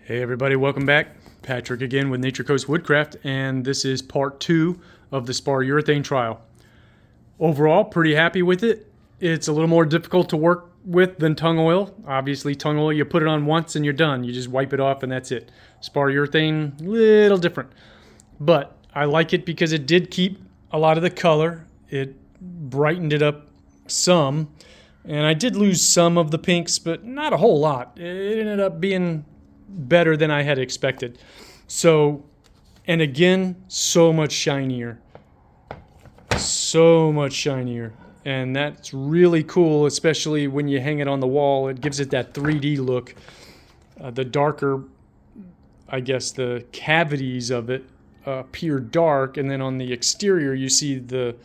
Hey everybody, welcome back. Patrick again with Nature Coast Woodcraft, and this is part 2 of the Spar-Urethane trial. Overall, pretty happy with it. It's a little more difficult to work with than tung oil. Obviously, tung oil, you put it on once and you're done. You just wipe it off and that's it. Spar-Urethane, little different. But I like it because it did keep a lot of the color. It brightened it up some. And I did lose some of the pinks, but not a whole lot. It ended up being better than I had expected. So, and again, so much shinier. So much shinier. And that's really cool, especially when you hang it on the wall. It gives it that 3D look. The darker, I guess, the cavities of it appear dark, and then on the exterior you see the,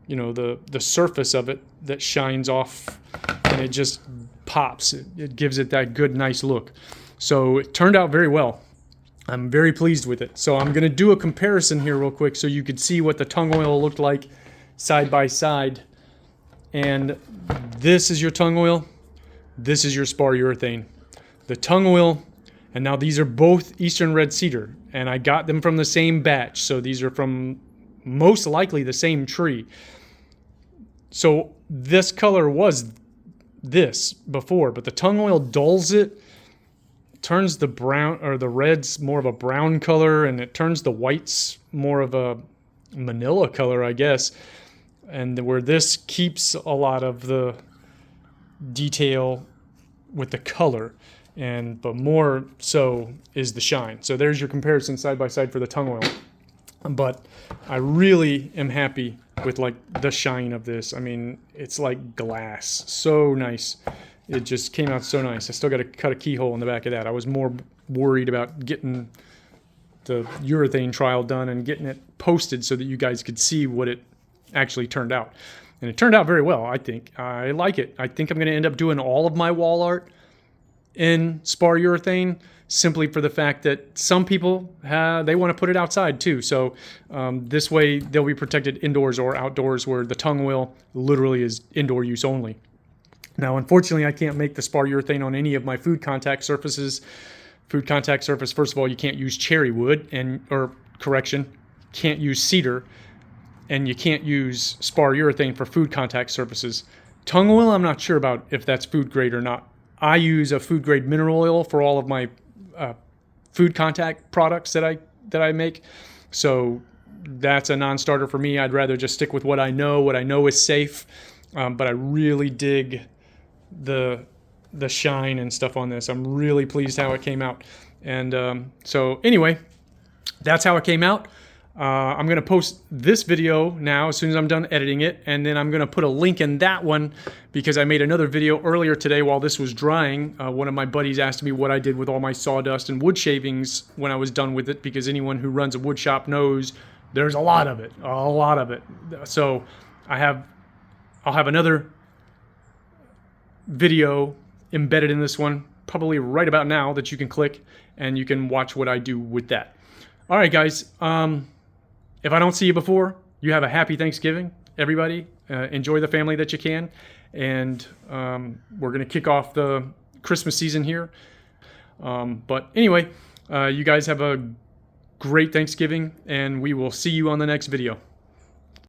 you know, the surface of it that shines off, and it just pops. It gives it that good, nice look. So it turned out very well. I'm very pleased with it. So I'm going to do a comparison here real quick so you could see what the tung oil looked like side by side. And this is your tung oil. This is your Spar-Urethane. The tung oil, and now these are both Eastern Red Cedar, and I got them from the same batch. So these are from most likely the same tree. So this color was this before, but the tung oil dulls it, turns the brown or the reds more of a brown color, and it turns the whites more of a manila color, I guess. And where this keeps a lot of the detail with the color, but more so is the shine. So there's your comparison side by side for the tung oil. But I really am happy with like the shine of this. I mean, it's like glass. So nice. It just came out so nice. I still got to cut a keyhole in the back of that. I was more worried about getting the urethane trial done and getting it posted so that you guys could see what it actually turned out. And it turned out very well, I think. I like it. I think I'm going to end up doing all of my wall art in Spar-Urethane, simply for the fact that some people, they want to put it outside too. So this way they'll be protected indoors or outdoors, where the tung oil literally is indoor use only. Now, unfortunately, I can't make the Spar-Urethane on any of my food contact surfaces. Food contact surface, first of all, you can't use cherry wood, can't use cedar, and you can't use Spar-Urethane for food contact surfaces. Tung oil, I'm not sure about if that's food grade or not. I use a food grade mineral oil for all of my food contact products that I make. So that's a non-starter for me. I'd rather just stick with what I know is safe. But I really dig the shine and stuff on this. I'm really pleased how it came out. And so anyway, that's how it came out. I'm going to post this video now as soon as I'm done editing it, and then I'm going to put a link in that one because I made another video earlier today while this was drying. One of my buddies asked me what I did with all my sawdust and wood shavings when I was done with it, because anyone who runs a wood shop knows there's a lot of it. So I'll have another video embedded in this one, probably right about now, that you can click and you can watch what I do with that. All right, guys. If I don't see you before, you have a happy Thanksgiving, everybody. Enjoy the family that you can. And we're going to kick off the Christmas season here. But anyway, you guys have a great Thanksgiving, and we will see you on the next video.